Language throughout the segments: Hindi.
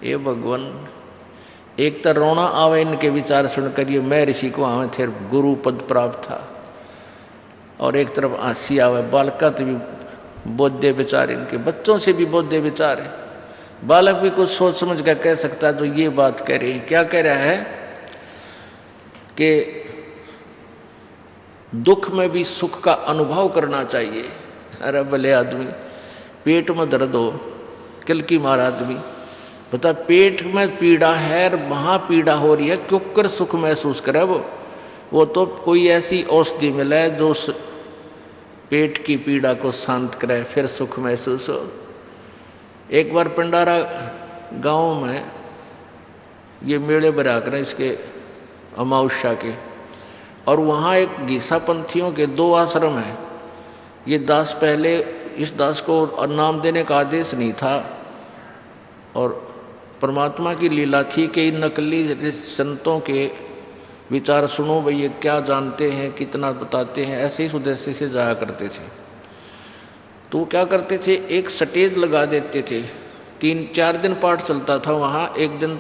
ये भगवान, एक तो रोना आवे इनके विचार सुनकर, ये मैं ऋषि को आवे थे गुरु पद प्राप्त था, और एक तरफ हंसी आवे, बालका तो भी बोधे विचार, इनके बच्चों से भी बोधे विचार है। बालक भी कुछ सोच समझ कर कह सकता है। तो ये बात कह रही है, क्या कह रहा है कि दुख में भी सुख का अनुभव करना चाहिए। अरे भले आदमी, पेट में दर्द हो, किल की मार आदमी बता, पेट में पीड़ा है और वहाँ पीड़ा हो रही है, क्यों कर सुख महसूस करे? वो तो कोई ऐसी औषधि मिले जो पेट की पीड़ा को शांत करे, फिर सुख महसूस हो। एक बार पंडारा गांव में ये मेले बरा करें इसके अमावस्या के, और वहाँ एक गीसा पंथियों के 2 आश्रम हैं। ये दास, पहले इस दास को नाम देने का आदेश नहीं था, और परमात्मा की लीला थी कि इन नकली संतों के विचार सुनो भाई, ये क्या जानते हैं, कितना बताते हैं, ऐसे ही उद्देश्य से जाया करते थे। तो वो क्या करते थे, एक स्टेज लगा देते थे, 3-4 दिन पाठ चलता था वहाँ। एक दिन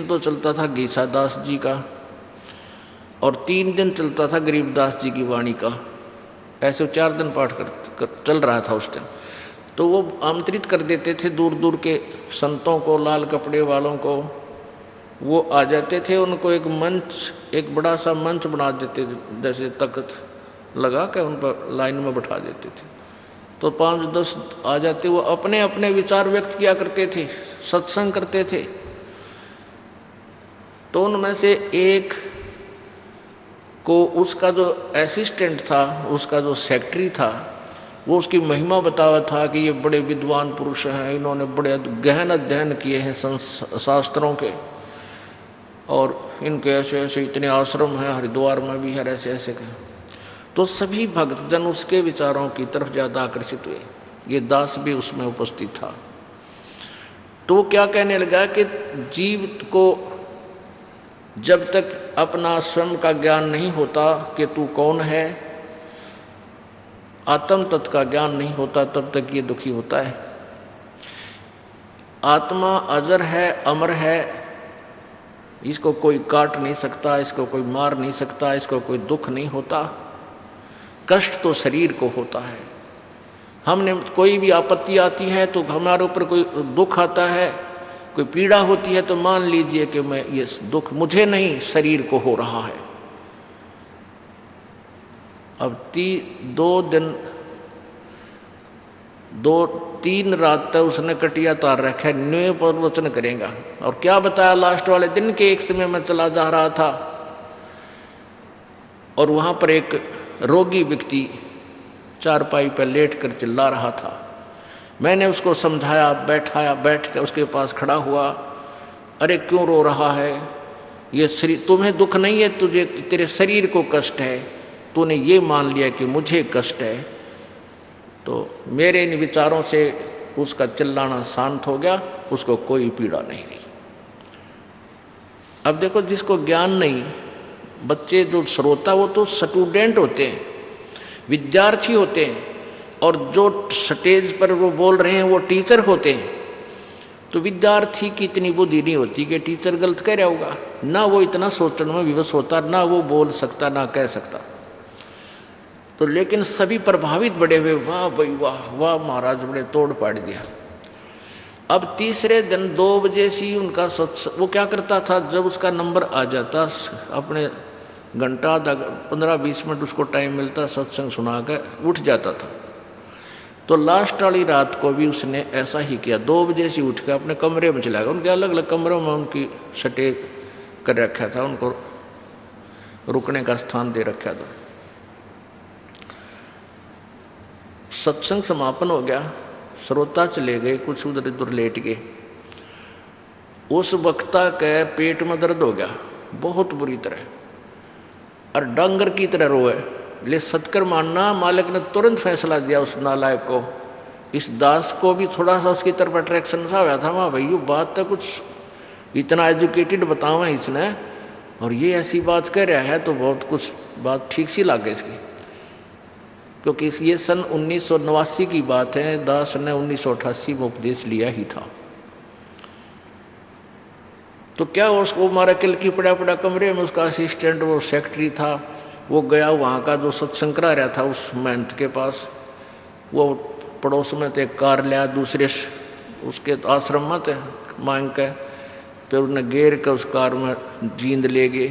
तो चलता था गीसा दास जी का, और 3 दिन चलता था गरीबदास जी की वाणी का। ऐसे 4 दिन पाठ चल रहा था उस टाइम। तो वो आमंत्रित कर देते थे दूर दूर के संतों को, लाल कपड़े वालों को, वो आ जाते थे। उनको एक मंच, एक बड़ा सा मंच बना देते थे, जैसे तख्त लगा कर उन पर लाइन में बैठा देते थे। तो 5-10 आ जाते, वो अपने अपने विचार व्यक्त किया करते थे, सत्संग करते थे। तो उनमें से एक को उसका जो असिस्टेंट था, उसका जो सेक्रेटरी था, वो उसकी महिमा बतावा था कि ये बड़े विद्वान पुरुष हैं, इन्होंने बड़े गहन अध्ययन किए हैं शास्त्रों के, और इनके ऐसे ऐसे इतने आश्रम हैं, हरिद्वार में भी है, ऐसे ऐसे के। तो सभी भक्तजन उसके विचारों की तरफ ज़्यादा आकर्षित हुए। ये दास भी उसमें उपस्थित था। तो क्या कहने लगा कि जीव को जब तक अपना स्वयं का ज्ञान नहीं होता कि तू कौन है, आत्म तत्व का ज्ञान नहीं होता, तब तक ये दुखी होता है। आत्मा अजर है, अमर है, इसको कोई काट नहीं सकता, इसको कोई मार नहीं सकता, इसको कोई दुख नहीं होता। कष्ट तो शरीर को होता है। हमने कोई भी आपत्ति आती है तो हमारे ऊपर कोई दुख आता है, कोई पीड़ा होती है, तो मान लीजिए कि मैं ये दुख मुझे नहीं, शरीर को हो रहा है। अब 2-3 रात तक उसने कटिया तार रखा है, न्यू प्रवचन करेगा। और क्या बताया, लास्ट वाले दिन के एक समय में चला जा रहा था, और वहाँ पर एक रोगी व्यक्ति चारपाई पर लेट कर चिल्ला रहा था। मैंने उसको समझाया, बैठाया, बैठ कर उसके पास खड़ा हुआ। अरे क्यों रो रहा है? ये शरीर, तुम्हें दुख नहीं है, तुझे तेरे शरीर को कष्ट है, तूने ये मान लिया कि मुझे कष्ट है। तो मेरे इन विचारों से उसका चिल्लाना शांत हो गया, उसको कोई पीड़ा नहीं रही। अब देखो, जिसको ज्ञान नहीं, बच्चे जो श्रोता वो तो स्टूडेंट होते हैं, विद्यार्थी होते हैं, और जो स्टेज पर वो बोल रहे हैं वो टीचर होते हैं। तो विद्यार्थी की इतनी बुद्धि नहीं होती कि टीचर गलत कह रहा होगा, ना वो इतना सोचने में विवश होता, ना वो बोल सकता, ना कह सकता। तो लेकिन सभी प्रभावित बड़े हुए, वाह भाई वाह, वाह महाराज, बड़े तोड़ पाड़ दिया। अब तीसरे दिन 2 बजे से उनका सत्संग, वो क्या करता था, जब उसका नंबर आ जाता, अपने घंटा 15-20 मिनट उसको टाइम मिलता, सत्संग सुना कर उठ जाता था। तो लास्ट वाली रात को भी उसने ऐसा ही किया। 2 बजे से उठ कर अपने कमरे में चला गया। उनके अलग अलग कमरों में उनकी स्टे कर रखा था, उनको रुकने का स्थान दे रखा था। सत्संग समापन हो गया, श्रोता चले गए, कुछ उधर इधर लेट गए। उस वक्ता के पेट में दर्द हो गया बहुत बुरी तरह, और डांगर की तरह रोए। ले सत्कर मानना, मालिक ने तुरंत फैसला दिया उस नालायक को। इस दास को भी थोड़ा सा उसकी तरफ अट्रैक्शन सा हुआ था, वहाँ भाई ये बात तो कुछ इतना एजुकेटेड बतावा इसने, और ये ऐसी बात कह रहा है तो बहुत कुछ बात ठीक सी लग गई इसकी। क्योंकि ये सन 1989 की बात है, दास ने 1988 में उपदेश लिया ही था। तो क्या उसको मारा किलकी पड़ा पड़ा कमरे में, उसका असिस्टेंट वो सेक्रेटरी था, वो गया वहाँ का जो सत्संग करा रहा था उस महंत के पास, वो पड़ोस में तो एक कार लिया दूसरे उसके आश्रम में थे मांग के, फिर उन्हें घेर के उस कार में जींद ले गए।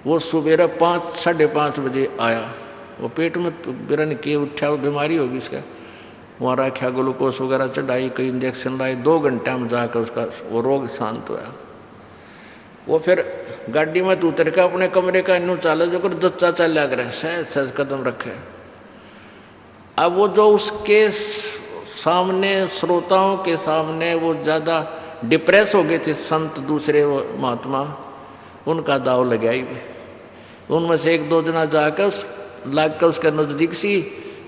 वो सुबेरा 5 साढ़े 5 बजे आया, वो पेट में बिरन के उठा, वो बीमारी होगी उसका, वहाँ रखा ग्लूकोज वगैरह चढ़ाई, कई इंजेक्शन लाए, 2 घंटे में जाकर उसका वो रोग शांत हुआ। वो फिर गाड़ी में तो उतर के अपने कमरे का इन्नू चाले जो कर जच्चा चल लग रहा है, सहज सहज कदम रखे। अब वो जो उसके सामने श्रोताओं के सामने वो ज़्यादा डिप्रेस हो गए थे संत दूसरे वो महात्मा, उनका दाव लगाई भी। उनमें से 1-2 जना जाकर लाग कर उसके नज़दीक सी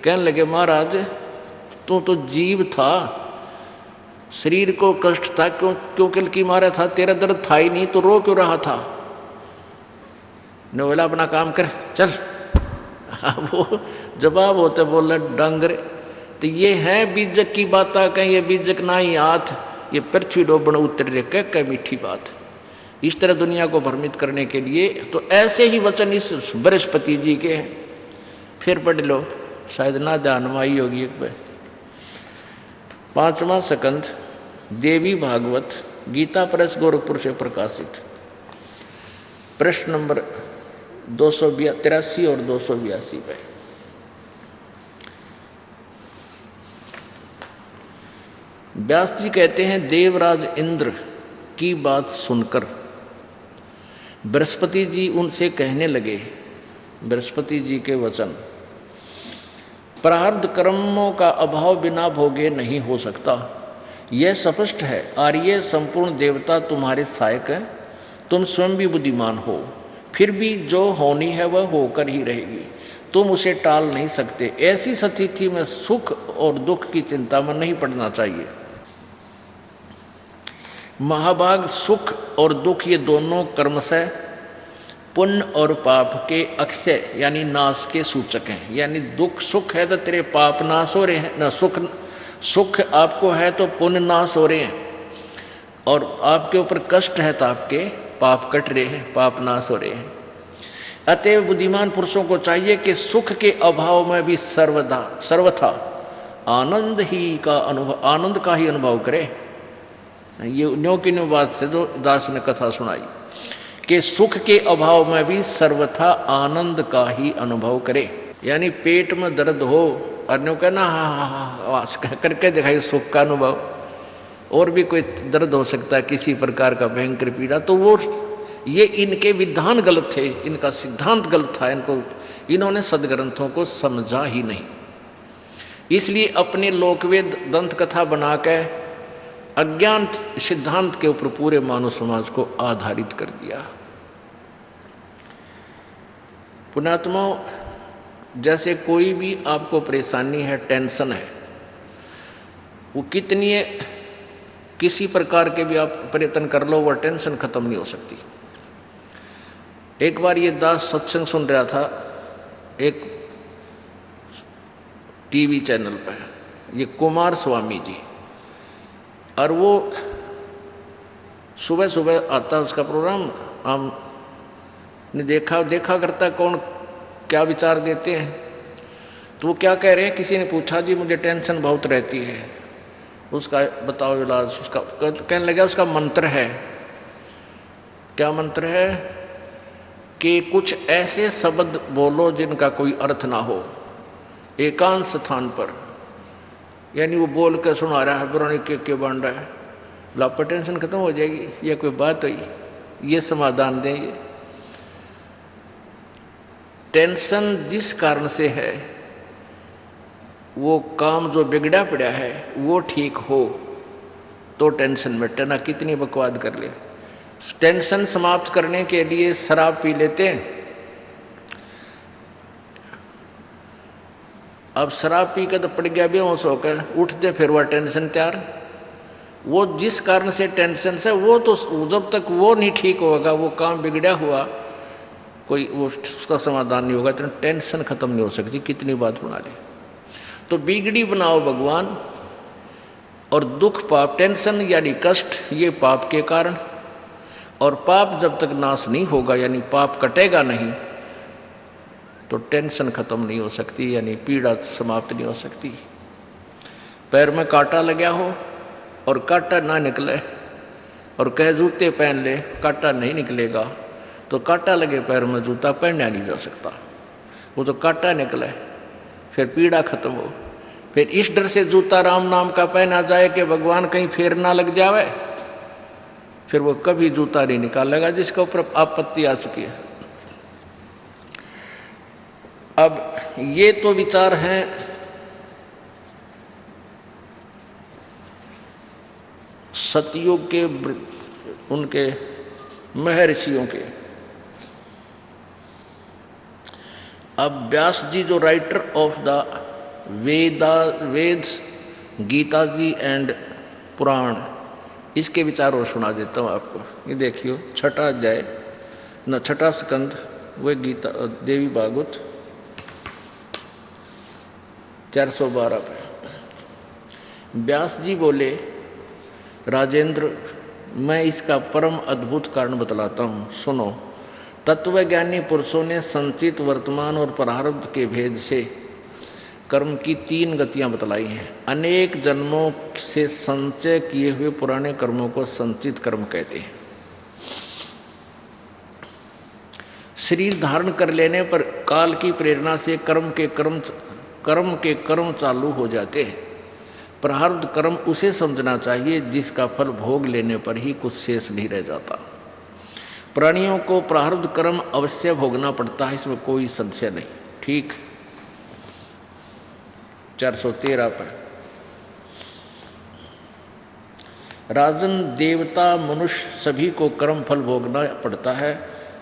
कहने लगे, महाराज तू तो जीव था, शरीर को कष्ट था, क्यों किलकी मारा था, तेरा दर्द था ही नहीं तो रो क्यों रहा था। ने बोला अपना काम कर चल। वो जवाब होते बोला डांगरे, तो ये है बीजक की बात, कहीं ये बीजक ना ही हाथ, ये पृथ्वी डोबण उतर रे कह मीठी बात। इस तरह दुनिया को भ्रमित करने के लिए तो ऐसे ही वचन इस बृहस्पति जी के हैं। फिर पढ़ लो, शायद ना ध्यान में आई होगी एक बार। 5वां स्कंद देवी भागवत गीता प्रेस गोरखपुर से प्रकाशित, प्रश्न नंबर 283 और 282 पे। व्यास जी कहते हैं, देवराज इंद्र की बात सुनकर बृहस्पति जी उनसे कहने लगे, बृहस्पति जी के वचन, प्रारब्ध कर्मों का अभाव बिना भोगे नहीं हो सकता, यह स्पष्ट है। आर्य संपूर्ण देवता तुम्हारे सहायक हैं, तुम स्वयं भी बुद्धिमान हो, फिर भी जो होनी है वह होकर ही रहेगी, तुम उसे टाल नहीं सकते। ऐसी स्थिति में सुख और दुख की चिंता में नहीं पड़ना चाहिए। महाभाग सुख और दुख ये दोनों कर्मशः पुण्य और पाप के अक्षय यानी नाश के सूचक हैं। यानी दुख सुख है तो तेरे पाप नाश हो रहे हैं, ना सुख आपको है तो पुण्य नाश हो रहे हैं, और आपके ऊपर कष्ट है तो आपके पाप कट रहे हैं, पाप नाश हो रहे हैं। अतएव बुद्धिमान पुरुषों को चाहिए कि सुख के अभाव में भी सर्वथा आनंद का ही अनुभव करे। ये न्यों की न्यों बात से जो दास ने कथा सुनाई कि सुख के अभाव में भी सर्वथा आनंद का ही अनुभव करे। यानी पेट में दर्द हो और न्यों कहना हाँ करके दिखाई सुख का अनुभव, और भी कोई दर्द हो सकता है किसी प्रकार का भयंकर पीड़ा, तो वो ये इनके विधान गलत थे, इनका सिद्धांत गलत था, इन्होंने सदग्रंथों को समझा ही नहीं। इसलिए अपने लोकवेद दंत कथा बना के अज्ञान सिद्धांत के ऊपर पूरे मानव समाज को आधारित कर दिया। पुण्यात्मा, जैसे कोई भी आपको परेशानी है, टेंशन है, वो कितनी है, किसी प्रकार के भी आप प्रयत्न कर लो, वह टेंशन खत्म नहीं हो सकती। एक बार ये दास सत्संग सुन रहा था एक टीवी चैनल पर, ये कुमार स्वामी जी, और वो सुबह सुबह आता उसका प्रोग्राम, हमने देखा करता कौन क्या विचार देते हैं। तो वो क्या कह रहे हैं, किसी ने पूछा जी मुझे टेंशन बहुत रहती है, उसका बताओ इलाज। उसका कहने लगा उसका मंत्र है। क्या मंत्र है कि कुछ ऐसे शब्द बोलो जिनका कोई अर्थ ना हो, एकांत स्थान पर, यानी वो बोल कर सुना रहा है पुरानी के बन रहा है, लाभ पर टेंशन खत्म हो जाएगी। ये कोई बात हुई, ये समाधान देंगे। टेंशन जिस कारण से है, वो काम जो बिगड़ा पड़ा है वो ठीक हो तो टेंशन मिटे, ना कितनी बकवाद कर ले। टेंशन समाप्त करने के लिए शराब पी लेते हैं। अब शराब पी के तो पड़ गया बेहोश होकर, उठते फिर वह टेंशन तैयार। वो जिस कारण से टेंशन से, वो तो जब तक वो नहीं ठीक होगा, वो काम बिगड़ा हुआ, कोई वो उसका समाधान नहीं होगा, इतना टेंशन खत्म नहीं हो सकती कितनी बात बना ले। तो बिगड़ी बनाओ भगवान, और दुख पाप टेंशन यानी कष्ट ये पाप के कारण, और पाप जब तक नाश नहीं होगा यानी पाप कटेगा नहीं तो टेंशन खत्म नहीं हो सकती, यानी पीड़ा समाप्त नहीं हो सकती। पैर में कांटा लगा हो और कांटा ना निकले और कहे जूते पहन ले, कांटा नहीं निकलेगा, तो कांटा लगे पैर में जूता पहना नहीं जा सकता, वो तो कांटा निकले फिर पीड़ा खत्म हो। फिर इस डर से जूता राम नाम का पहना जाए कि भगवान कहीं फेर ना लग जावे, फिर वो कभी जूता नहीं निकालेगा जिसके ऊपर आपत्ति आ चुकी है। अब ये तो विचार हैं सतयुग के उनके महर्षियों के। अब व्यास जी जो writer of the Vedas, Gita ji and Purana, इसके विचार और सुना देता हूँ आपको। ये देखियो छठा अध्याय न छठा स्कंद, वो गीता देवी भागवत 412 पे व्यास जी बोले, राजेंद्र मैं इसका परम अद्भुत कारण बतलाता हूँ, सुनो। तत्वज्ञानी पुरुषों ने संचित, वर्तमान और प्रारब्ध के भेद से कर्म की 3 गतियाँ बतलाई हैं। अनेक जन्मों से संचय किए हुए पुराने कर्मों को संचित कर्म कहते हैं। शरीर धारण कर लेने पर काल की प्रेरणा से कर्म के कर्म चालू हो जाते हैं। प्रारब्ध कर्म उसे समझना चाहिए जिसका फल भोग लेने पर ही कुछ शेष नहीं रह जाता। प्राणियों को प्रारब्ध कर्म अवश्य भोगना पड़ता है, इसमें कोई संशय नहीं। ठीक 413 पर राजन, देवता, मनुष्य सभी को कर्म फल भोगना पड़ता है।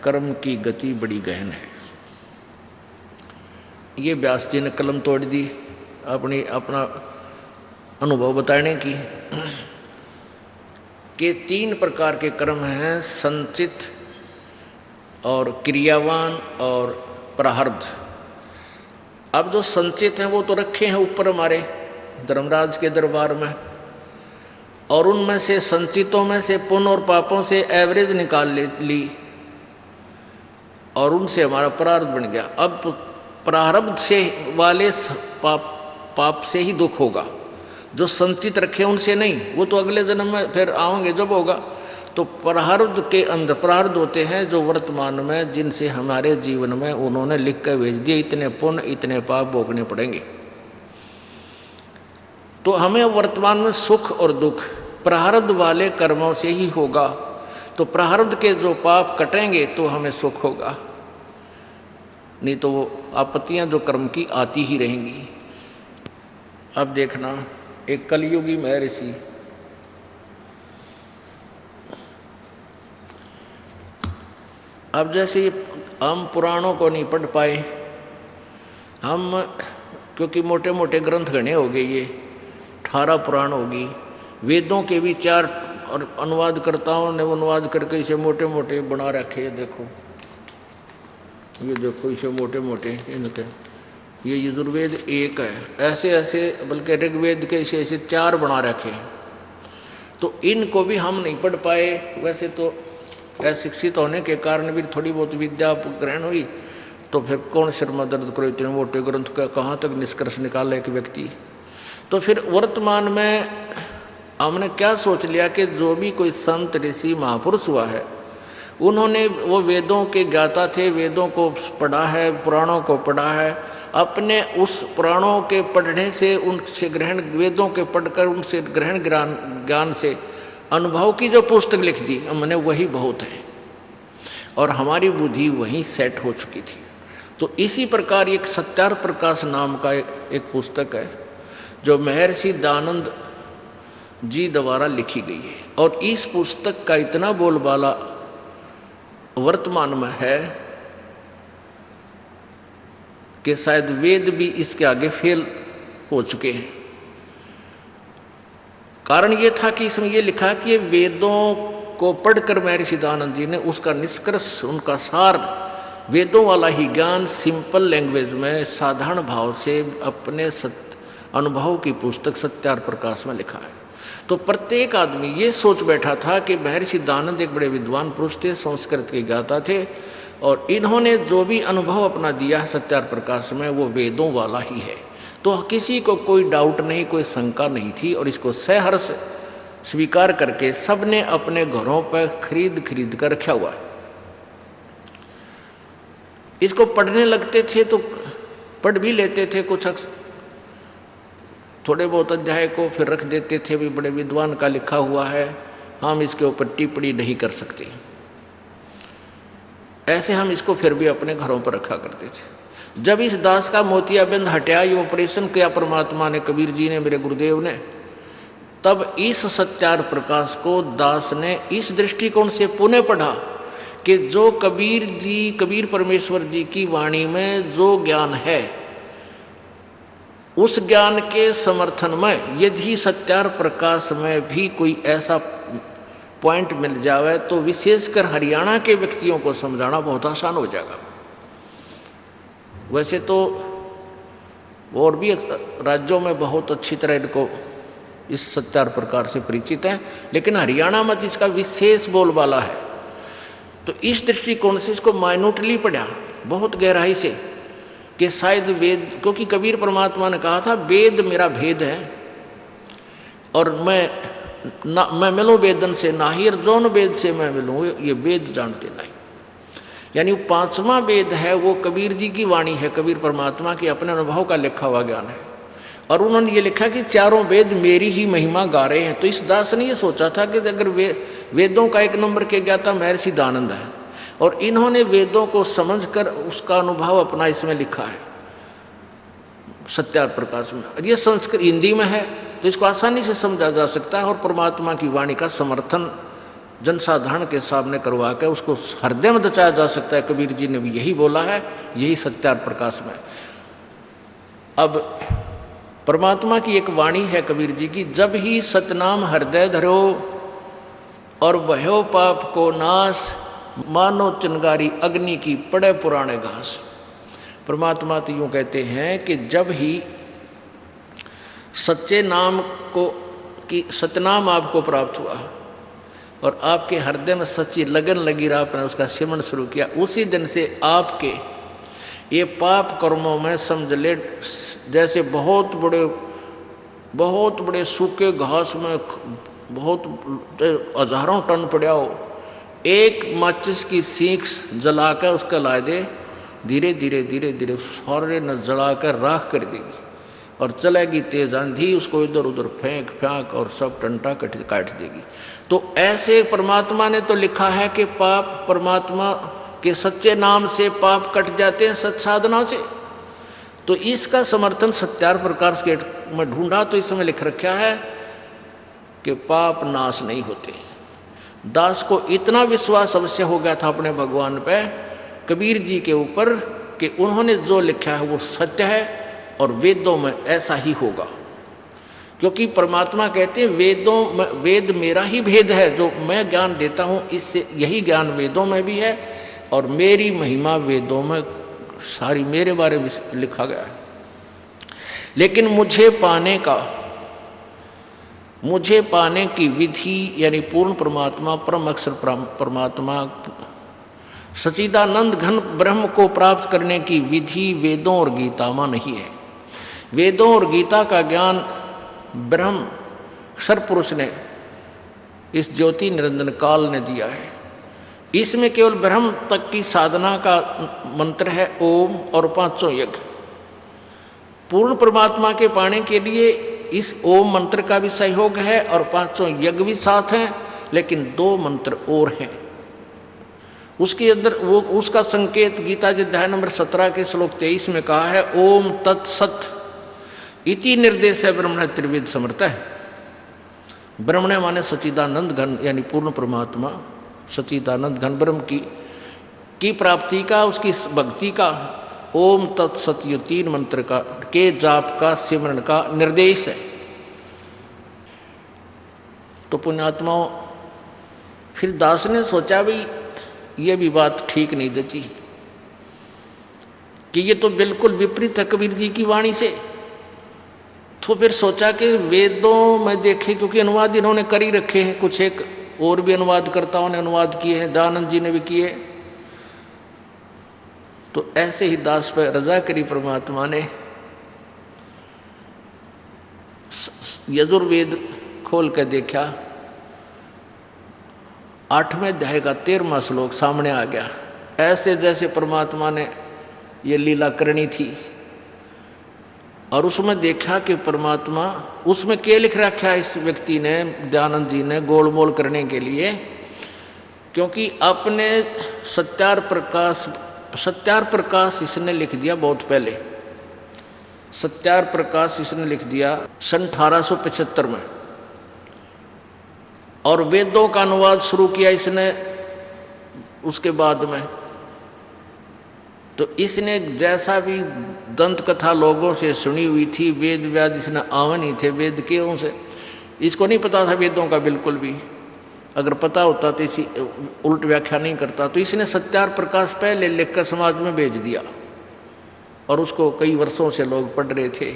कर्म की गति बड़ी गहन है। ये व्यास जी ने कलम तोड़ दी अपना अनुभव बताने की कि 3 प्रकार के कर्म हैं, संचित और क्रियावान और प्रारब्ध। अब जो संचित हैं वो तो रखे हैं ऊपर हमारे धर्मराज के दरबार में, और उनमें से संचितों में से पुण्य और पापों से एवरेज निकाल ली और उनसे हमारा प्रारब्ध बन गया। अब प्रारब्ध से वाले पाप से ही दुख होगा, जो संचित रखे उनसे नहीं, वो तो अगले जन्म में फिर आओगे जब होगा। तो प्रारब्ध के अंदर प्रारब्ध होते हैं जो वर्तमान में, जिनसे हमारे जीवन में उन्होंने लिख कर भेज दिए, इतने पुण्य इतने पाप भोगने पड़ेंगे। तो हमें वर्तमान में सुख और दुख प्रारब्ध वाले कर्मों से ही होगा। तो प्रारब्ध के जो पाप कटेंगे तो हमें सुख होगा, नहीं तो वो आपत्तियां जो कर्म की आती ही रहेंगी। अब देखना, एक कलयुगी महर्षि अब जैसे हम पुराणों को नहीं पढ़ पाए, हम क्योंकि मोटे मोटे ग्रंथ गणे हो गए, ये 18 पुराण होगी, वेदों के भी 4 और अनुवादकर्ताओं ने अनुवाद करके इसे मोटे मोटे बना रखे। देखो ये देखो इसे मोटे मोटे इनके, ये यजुर्वेद 1 है, ऐसे ऐसे बल्कि ऋग्वेद के ऐसे 4 बना रखे हैं। तो इनको भी हम नहीं पढ़ पाए। वैसे तो अशिक्षित होने के कारण भी थोड़ी बहुत विद्या ग्रहण हुई, तो फिर कौन शर्मा दर्द करो, इतने मोटे ग्रंथ का कहाँ तक निष्कर्ष निकाले एक व्यक्ति। तो फिर वर्तमान में हमने क्या सोच लिया कि जो भी कोई संत ऋषि महापुरुष हुआ है, उन्होंने वो वेदों के ज्ञाता थे, वेदों को पढ़ा है, पुराणों को पढ़ा है, अपने उस पुराणों के पढ़ने से, उनसे ग्रहण, वेदों के पढ़कर उनसे ग्रहण ज्ञान से अनुभव की जो पुस्तक लिख दी हमने, वही बहुत है और हमारी बुद्धि वहीं सेट हो चुकी थी। तो इसी प्रकार एक सत्यार प्रकाश नाम का एक पुस्तक है जो महर्षि दयानंद जी द्वारा लिखी गई है, और इस पुस्तक का इतना बोलबाला वर्तमान में है कि शायद वेद भी इसके आगे फेल हो चुके हैं। कारण ये था कि इसमें ये लिखा कि वेदों को पढ़कर महर्षि दयानंद जी ने उसका निष्कर्ष, उनका सार वेदों वाला ही ज्ञान सिंपल लैंग्वेज में साधारण भाव से अपने अनुभव की पुस्तक सत्यार प्रकाश में लिखा है। तो प्रत्येक आदमी ये सोच बैठा था कि महर्षि दानंद एक बड़े विद्वान पुरुष थे, संस्कृत के ज्ञाता थे, और इन्होंने जो भी अनुभव अपना दिया है सत्यार प्रकाश में वो वेदों वाला ही है। तो किसी को कोई डाउट नहीं, कोई शंका नहीं थी, और इसको सहर्ष स्वीकार करके सबने अपने घरों पर खरीद कर रखा हुआ है। इसको पढ़ने लगते थे तो पढ़ भी लेते थे, कुछ थोड़े बहुत अध्याय को फिर रख देते थे, भी बड़े विद्वान का लिखा हुआ है, हम इसके ऊपर टिप्पणी नहीं कर सकते। ऐसे हम इसको फिर भी अपने घरों पर रखा करते थे। जब इस दास का मोतियाबिंद हटाया, ये ऑपरेशन किया परमात्मा ने, कबीर जी ने, मेरे गुरुदेव ने, तब इस सत्यार प्रकाश को दास ने इस दृष्टिकोण से पुनः पढ़ा कि जो कबीर जी, कबीर परमेश्वर जी की वाणी में जो ज्ञान है, उस ज्ञान के समर्थन में यदि सत्यार प्रकाश में भी कोई ऐसा पॉइंट मिल जाए तो विशेषकर हरियाणा के व्यक्तियों को समझाना बहुत आसान हो जाएगा। वैसे तो और भी राज्यों में बहुत अच्छी तरह इनको इस सत्यार प्रकार से परिचित हैं, लेकिन हरियाणा में इसका विशेष बोलबाला है। तो इस दृष्टिकोण से इसको माइन्यूटली पढ़ा बहुत गहराई से कि शायद वेद, क्योंकि कबीर परमात्मा ने कहा था वेद मेरा भेद है और मैं मिलूँ वेदन से नाही, और जौन वेद से मैं मिलूँ ये वेद जानते नहीं। यानी 5वां वेद है वो कबीर जी की वाणी है, कबीर परमात्मा की अपने अनुभव का लिखा हुआ ज्ञान है, और उन्होंने ये लिखा कि चारों वेद मेरी ही महिमा गा रहे हैं। तो इस दास ने ये सोचा था कि अगर वेदों का 1 नंबर के ज्ञाता महर्षि दानंद है और इन्होंने वेदों को समझकर उसका अनुभव अपना इसमें लिखा है सत्यार प्रकाश में, और ये संस्कृत हिंदी में है तो इसको आसानी से समझा जा सकता है, और परमात्मा की वाणी का समर्थन जनसाधारण के सामने करवा कर उसको हृदय में दचाया जा सकता है। कबीर जी ने भी यही बोला है, यही सत्यार प्रकाश में। अब परमात्मा की एक वाणी है कबीर जी की, जब ही सतनाम हृदय धरो और भयो पाप को नाश, मानो चिंगारी अग्नि की पड़े पुराने घास। परमात्मा तो यूँ कहते हैं कि जब ही सच्चे नाम को कि सतनाम आपको प्राप्त हुआ और आपके हृदय में सच्ची लगन लगी रहा, आपने उसका सिमरण शुरू किया, उसी दिन से आपके ये पाप कर्मों में समझ ले जैसे बहुत बड़े सूखे घास में बहुत हजारों टन पड़ा हो, एक माचिस की सीख जलाकर उसका ला दे, धीरे धीरे सारे न जलाकर राख कर देगी, और चलेगी तेज आंधी, उसको इधर उधर फेंक और सब टंटा काट देगी। तो ऐसे परमात्मा ने तो लिखा है कि पाप परमात्मा के सच्चे नाम से पाप कट जाते हैं, सच साधना से। तो इसका समर्थन सत्यार प्रकाश के में ढूंढा तो इसमें लिख रखा है कि पाप नाश नहीं होते। दास को इतना विश्वास अवश्य हो गया था अपने भगवान पे, कबीर जी के ऊपर, कि उन्होंने जो लिखा है वो सत्य है और वेदों में ऐसा ही होगा। क्योंकि परमात्मा कहते हैं वेद मेरा ही भेद है, जो मैं ज्ञान देता हूँ इससे यही ज्ञान वेदों में भी है, और मेरी महिमा वेदों में सारी मेरे बारे में लिखा गया है। लेकिन मुझे पाने की विधि, यानी पूर्ण परमात्मा, परम अक्षर परमात्मा, सच्चिदानंद घन ब्रह्म को प्राप्त करने की विधि वेदों और गीता में नहीं है। वेदों और गीता का ज्ञान ब्रह्म सर्वपुरुष ने, इस ज्योति निरंजन काल ने दिया है। इसमें केवल ब्रह्म तक की साधना का मंत्र है ओम और 500 यज्ञ। पूर्ण परमात्मा के पाने के लिए इस ओम मंत्र का भी सहयोग है और 500 यज्ञ भी साथ हैं, लेकिन 2 मंत्र और हैं उसके अंदर। वो उसका संकेत गीता जी अध्याय नंबर 17 के श्लोक 23 में कहा है, ओम तत्सत इति निर्देश ब्रह्मण त्रिविध समर्थ है। ब्रह्मण माने सच्चिदानंद घन, यानी पूर्ण परमात्मा सच्चिदानंद घन ब्रह्म की प्राप्ति का, उसकी भक्ति का ओम तत्सत, ये 3 मंत्र का के जाप का, सिमरण का निर्देश है। तो पुण्यात्माओं, फिर दास ने सोचा भी ये भी बात ठीक नहीं जची, कि ये तो बिल्कुल विपरीत है कबीर जी की वाणी से। तो फिर सोचा कि वेदों में देखे, क्योंकि अनुवाद इन्होंने कर ही रखे हैं, कुछ एक और भी अनुवादकर्ताओं ने अनुवाद किए हैं, दयानंद जी ने भी किए। तो ऐसे ही दास पर रजा करी परमात्मा ने। यजुर्वेद खोल कर देखा, 8वें अध्याय का 13वां श्लोक सामने आ गया। ऐसे जैसे परमात्मा ने ये लीला करनी थी। और उसमें देखा कि परमात्मा, उसमें क्या लिख रखा है इस व्यक्ति ने, दयानंद जी ने, गोलमोल करने के लिए, क्योंकि अपने सत्यार प्रकाश इसने लिख दिया बहुत पहले। सत्यार प्रकाश इसने लिख दिया सन 1875 में, और वेदों का अनुवाद शुरू किया इसने उसके बाद में। तो इसने जैसा भी दंत कथा लोगों से सुनी हुई थी, वेद व्याद इसने आवे नहीं थे वेद के से, इसको नहीं पता था वेदों का बिल्कुल भी। अगर पता होता तो इसी उल्ट व्याख्या नहीं करता। तो इसने सत्यार प्रकाश पहले लिखकर समाज में भेज दिया, और उसको कई वर्षों से लोग पढ़ रहे थे।